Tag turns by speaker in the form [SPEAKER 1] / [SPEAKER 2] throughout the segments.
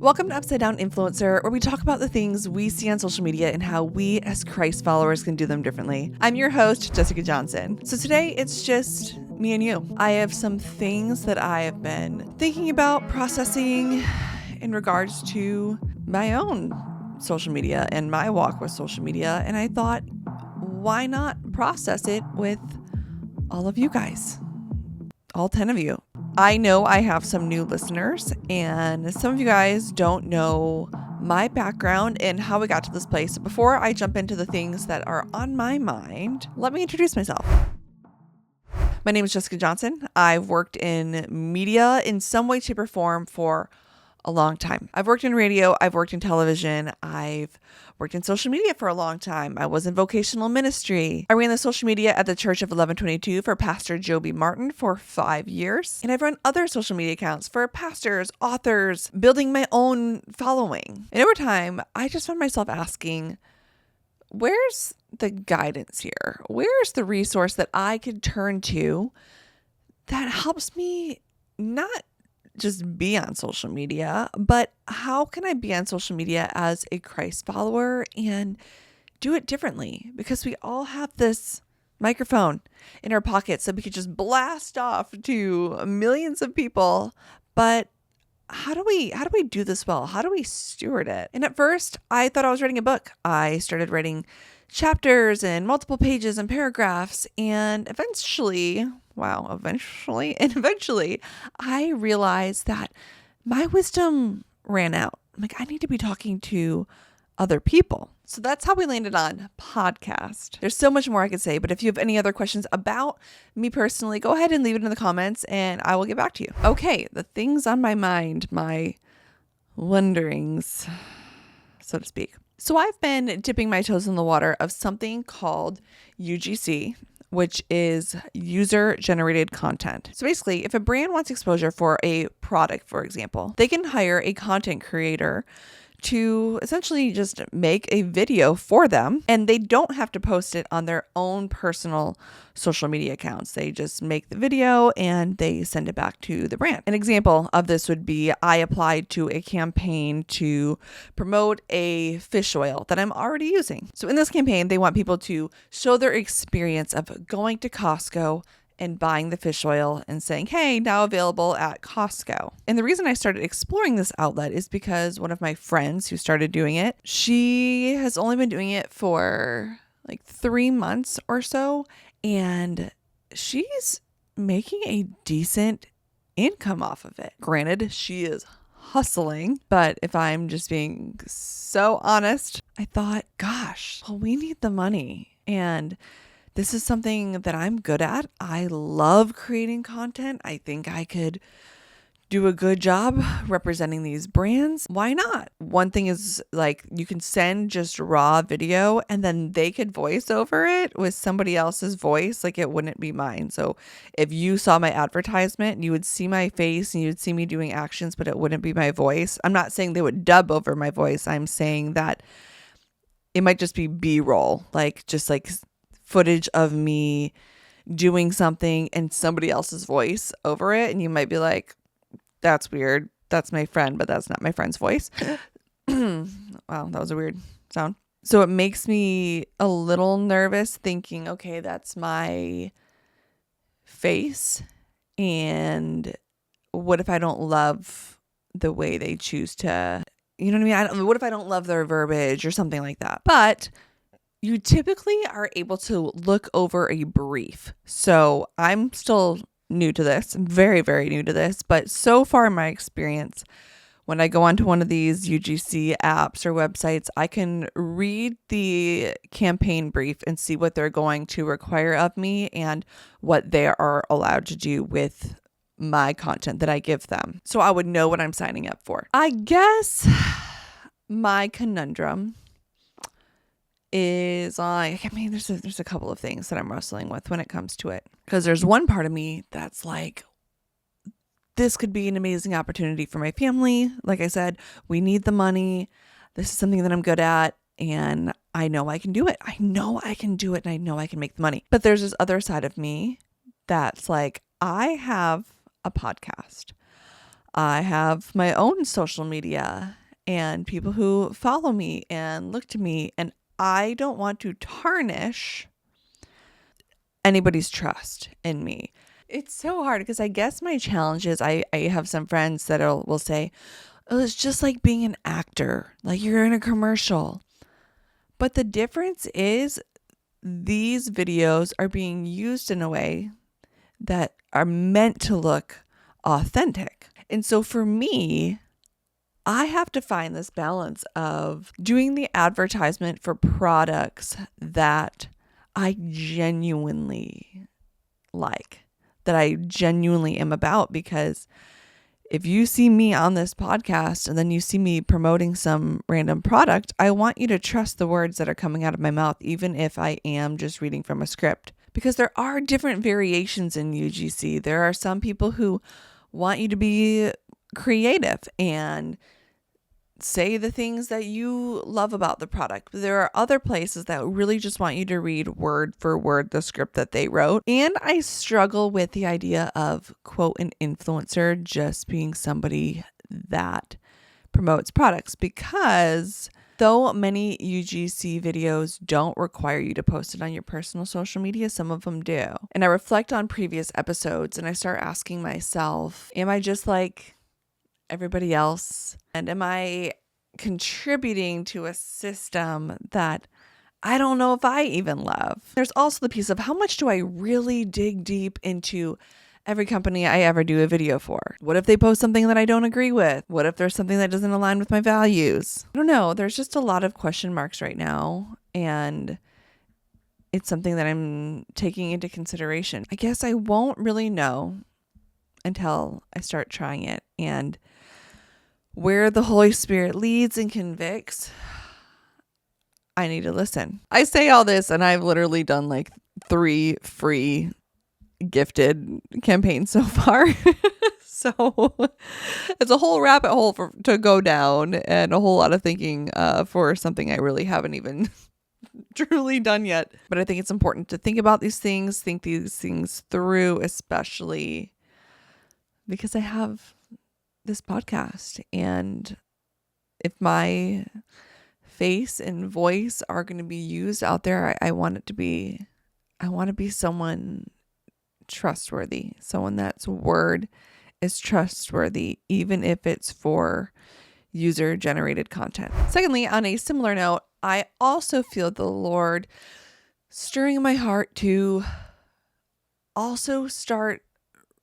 [SPEAKER 1] Welcome to Upside Down Influencer, where we talk about the things we see on social media and how we as Christ followers can do them differently. I'm your host, Jessica Johnson. So today it's just me and you. I have some things that I have been thinking about processing in regards to my own social media and my walk with social media. And I thought, why not process it with all of you guys? All 10 of you. I know I have some new listeners, and some of you guys don't know my background and how we got to this place. Before I jump into the things that are on my mind, let me introduce myself. My name is Jessica Johnson. I've worked in media in some way, shape, or form for a long time. I've worked in radio. I've worked in television. I've worked in social media for a long time. I was in vocational ministry. I ran the social media at the Church of 1122 for Pastor Joby Martin for 5 years. And I've run other social media accounts for pastors, authors, building my own following. And over time, I just found myself asking, where's the guidance here? Where's the resource that I could turn to that helps me not just be on social media, but how can I be on social media as a Christ follower and do it differently? Because we all have this microphone in our pockets that we could just blast off to millions of people. But how do we do this well? How do we steward it? And at first, I thought I was writing a book. I started writing chapters and multiple pages and paragraphs, and eventually I realized that my wisdom ran out. I need to be talking to other people. So that's how we landed on podcast. There's so much more I could say, but if you have any other questions about me personally, go ahead and leave it in the comments and I will get back to you. Okay, the things on my mind, my wonderings, so to speak. So I've been dipping my toes in the water of something called UGC, which is user-generated content. So basically, if a brand wants exposure for a product, for example, they can hire a content creator to essentially just make a video for them, and they don't have to post it on their own personal social media accounts. They just make the video and they send it back to the brand. An example of this would be I applied to a campaign to promote a fish oil that I'm already using. So in this campaign, they want people to show their experience of going to Costco and buying the fish oil and saying, hey, now available at Costco. And the reason I started exploring this outlet is because one of my friends who started doing it, she has only been doing it for like 3 months or so. And she's making a decent income off of it. Granted, she is hustling, but if I'm just being so honest, I thought, gosh, well, we need the money. And this is something that I'm good at. I love creating content. I think I could do a good job representing these brands. Why not? One thing is you can send just raw video and then they could voice over it with somebody else's voice. It wouldn't be mine. So if you saw my advertisement, you would see my face and you would see me doing actions, but it wouldn't be my voice. I'm not saying they would dub over my voice. I'm saying that it might just be B-roll, footage of me doing something and somebody else's voice over it. And you might be like, that's weird. That's my friend, but that's not my friend's voice. Wow, that was a weird sound. So it makes me a little nervous thinking, okay, that's my face. And what if I don't love the way they choose to, you know what I mean? What if I don't love their verbiage or something like that? But you typically are able to look over a brief. So I'm still new to this. I'm very, very new to this. But so far in my experience, when I go onto one of these UGC apps or websites, I can read the campaign brief and see what they're going to require of me and what they are allowed to do with my content that I give them. So I would know what I'm signing up for. I guess my conundrum is there's a couple of things that I'm wrestling with when it comes to it. Because there's one part of me that's like, this could be an amazing opportunity for my family. Like I said, we need the money. This is something that I'm good at. And I know I can do it. I know I can do it. And I know I can make the money. But there's this other side of me that's like, I have a podcast. I have my own social media and people who follow me and look to me, and I don't want to tarnish anybody's trust in me. It's so hard because I guess my challenge is I have some friends that will say, oh, it's just like being an actor, like you're in a commercial. But the difference is these videos are being used in a way that are meant to look authentic. And so for me, I have to find this balance of doing the advertisement for products that I genuinely like, that I genuinely am about. Because if you see me on this podcast and then you see me promoting some random product, I want you to trust the words that are coming out of my mouth, even if I am just reading from a script. Because there are different variations in UGC. There are some people who want you to be creative and say the things that you love about the product. There are other places that really just want you to read word for word the script that they wrote. And I struggle with the idea of, quote, an influencer just being somebody that promotes products, because though many UGC videos don't require you to post it on your personal social media, some of them do. And I reflect on previous episodes and I start asking myself, am I just like everybody else? And am I contributing to a system that I don't know if I even love? There's also the piece of how much do I really dig deep into every company I ever do a video for? What if they post something that I don't agree with? What if there's something that doesn't align with my values? I don't know. There's just a lot of question marks right now, and it's something that I'm taking into consideration. I guess I won't really know until I start trying it, and where the Holy Spirit leads and convicts, I need to listen. I say all this, and I've literally done like 3 free gifted campaigns so far. So it's a whole rabbit hole to go down, and a whole lot of thinking for something I really haven't even truly done yet. But I think it's important to think about these things, think these things through, especially because I have this podcast, and if my face and voice are going to be used out there, I want to be someone trustworthy, someone that's word is trustworthy, even if it's for user generated content. Secondly, on a similar note, I also feel the Lord stirring in my heart to also start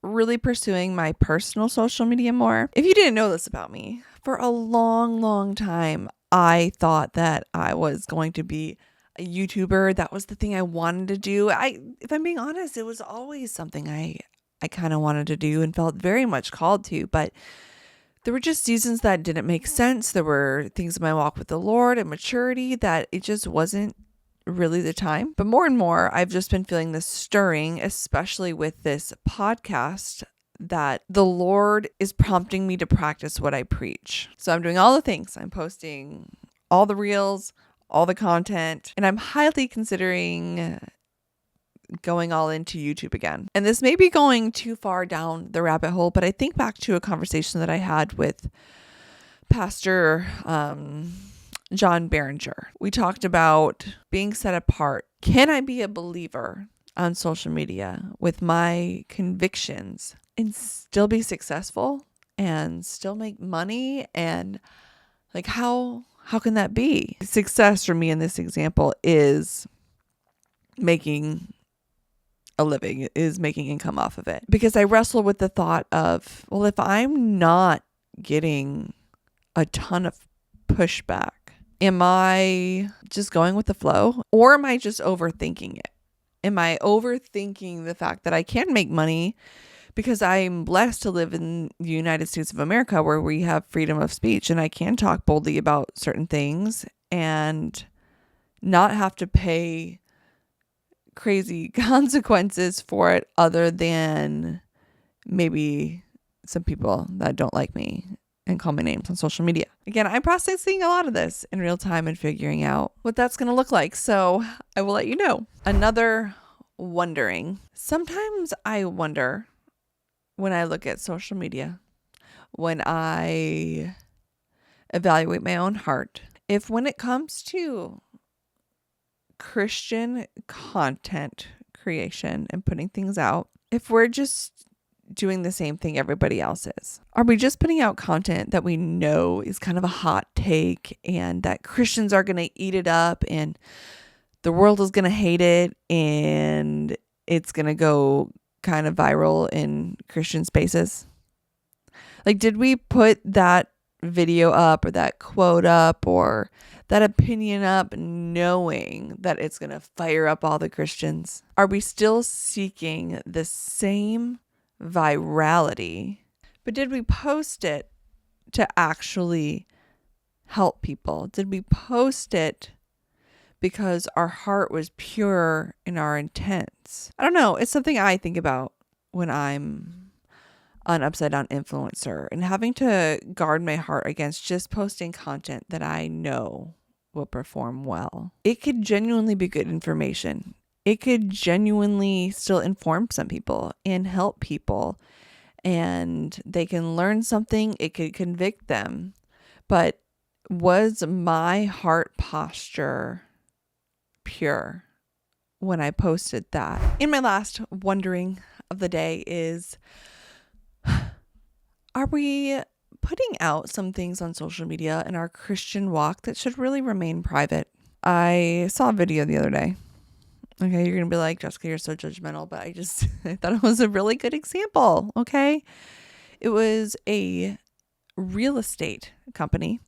[SPEAKER 1] really pursuing my personal social media more. If you didn't know this about me, for a long, long time, I thought that I was going to be a YouTuber. That was the thing I wanted to do. If I'm being honest, it was always something I kind of wanted to do and felt very much called to, but there were just seasons that didn't make sense. There were things in my walk with the Lord and maturity that it just wasn't really the time. But more and more, I've just been feeling this stirring, especially with this podcast, that the Lord is prompting me to practice what I preach. So I'm doing all the things. I'm posting all the reels, all the content, and I'm highly considering going all into YouTube again. And this may be going too far down the rabbit hole, but I think back to a conversation that I had with Pastor John Berenger. We talked about being set apart. Can I be a believer on social media with my convictions and still be successful and still make money? And like, how can that be? Success for me in this example is making a living, is making income off of it. Because I wrestle with the thought of, well, if I'm not getting a ton of pushback, am I just going with the flow, or am I just overthinking it? Am I overthinking the fact that I can make money because I'm blessed to live in the United States of America, where we have freedom of speech and I can talk boldly about certain things and not have to pay crazy consequences for it, other than maybe some people that don't like me and call my names on social media. Again, I'm processing a lot of this in real time and figuring out what that's going to look like. So I will let you know. Another wondering. Sometimes I wonder when I look at social media, when I evaluate my own heart. If when it comes to Christian content creation and putting things out, if we're just doing the same thing everybody else is, are we just putting out content that we know is kind of a hot take and that Christians are going to eat it up and the world is going to hate it and it's going to go kind of viral in Christian spaces? Like, did we put that video up or that quote up or that opinion up knowing that it's going to fire up all the Christians? Are we still seeking the same virality, but did we post it to actually help people? Did we post it because our heart was pure in our intents? I don't know. It's something I think about when I'm an upside down influencer and having to guard my heart against just posting content that I know will perform well. It could genuinely be good information. It could genuinely still inform some people and help people, and they can learn something. It could convict them. But was my heart posture pure when I posted that? In my last wondering of the day is, are we putting out some things on social media in our Christian walk that should really remain private? I saw a video the other day. Okay, you're going to be like, Jessica, you're so judgmental, but I thought it was a really good example, okay? It was a real estate company,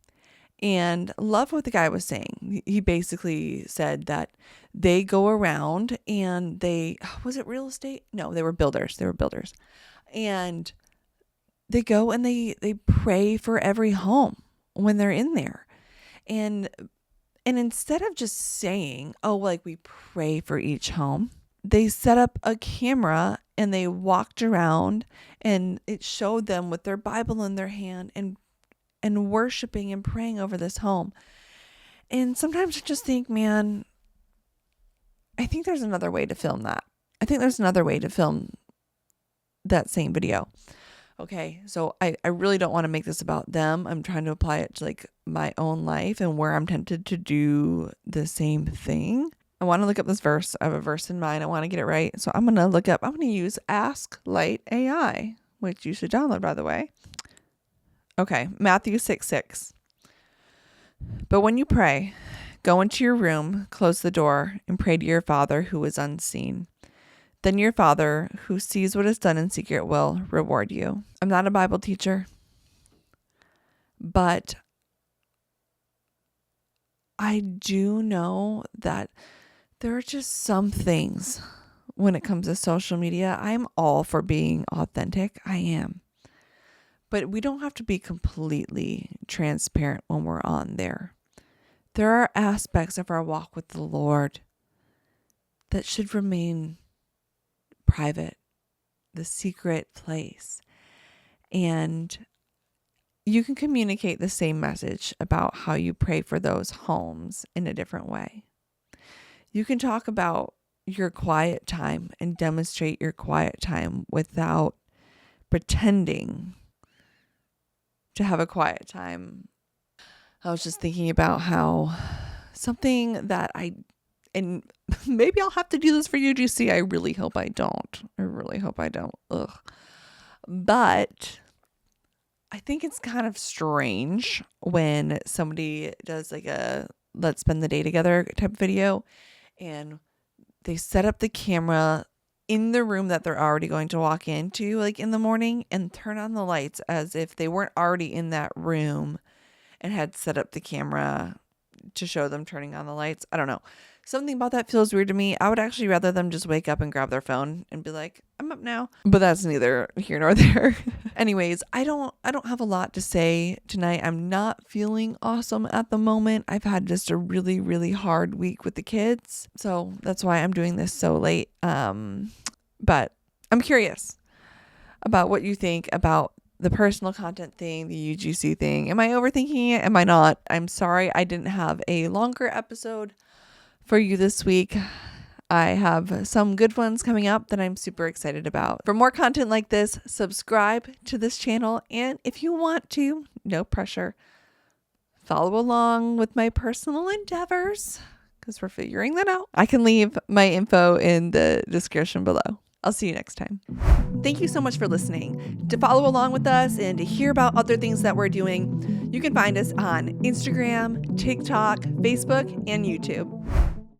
[SPEAKER 1] and love what the guy was saying. He basically said that they go around and was it real estate? No, they were builders. And they go and they pray for every home when they're in there. And instead of just saying, oh, like we pray for each home, they set up a camera and they walked around and it showed them with their Bible in their hand and worshiping and praying over this home. And sometimes I just think, man, I think there's another way to film that. I think there's another way to film that same video. Okay, so I really don't want to make this about them. I'm trying to apply it to like my own life and where I'm tempted to do the same thing. I want to look up this verse. I have a verse in mind. I want to get it right. So I'm going to use Ask Light AI, which you should download, by the way. Okay, Matthew 6:6. But when you pray, go into your room, close the door, and pray to your Father who is unseen. Then your Father, who sees what is done in secret, will reward you. I'm not a Bible teacher, but I do know that there are just some things when it comes to social media. I'm all for being authentic. I am. But we don't have to be completely transparent when we're on there. There are aspects of our walk with the Lord that should remain private, the secret place. And you can communicate the same message about how you pray for those homes in a different way. You can talk about your quiet time and demonstrate your quiet time without pretending to have a quiet time. I was just thinking about how something that and maybe I'll have to do this for UGC. I really hope I don't. Ugh. But I think it's kind of strange when somebody does like a let's spend the day together type video and they set up the camera in the room that they're already going to walk into like in the morning and turn on the lights as if they weren't already in that room and had set up the camera to show them turning on the lights. I don't know. Something about that feels weird to me. I would actually rather them just wake up and grab their phone and be like, I'm up now. But that's neither here nor there. Anyways, I don't have a lot to say tonight. I'm not feeling awesome at the moment. I've had just a really, really hard week with the kids. So that's why I'm doing this so late. But I'm curious about what you think about the personal content thing, the UGC thing. Am I overthinking it? Am I not? I'm sorry I didn't have a longer episode for you this week. I have some good ones coming up that I'm super excited about. For more content like this, subscribe to this channel. And if you want to, no pressure, follow along with my personal endeavors because we're figuring that out. I can leave my info in the description below. I'll see you next time. Thank you so much for listening. To follow along with us and to hear about other things that we're doing, you can find us on Instagram, TikTok, Facebook, and YouTube.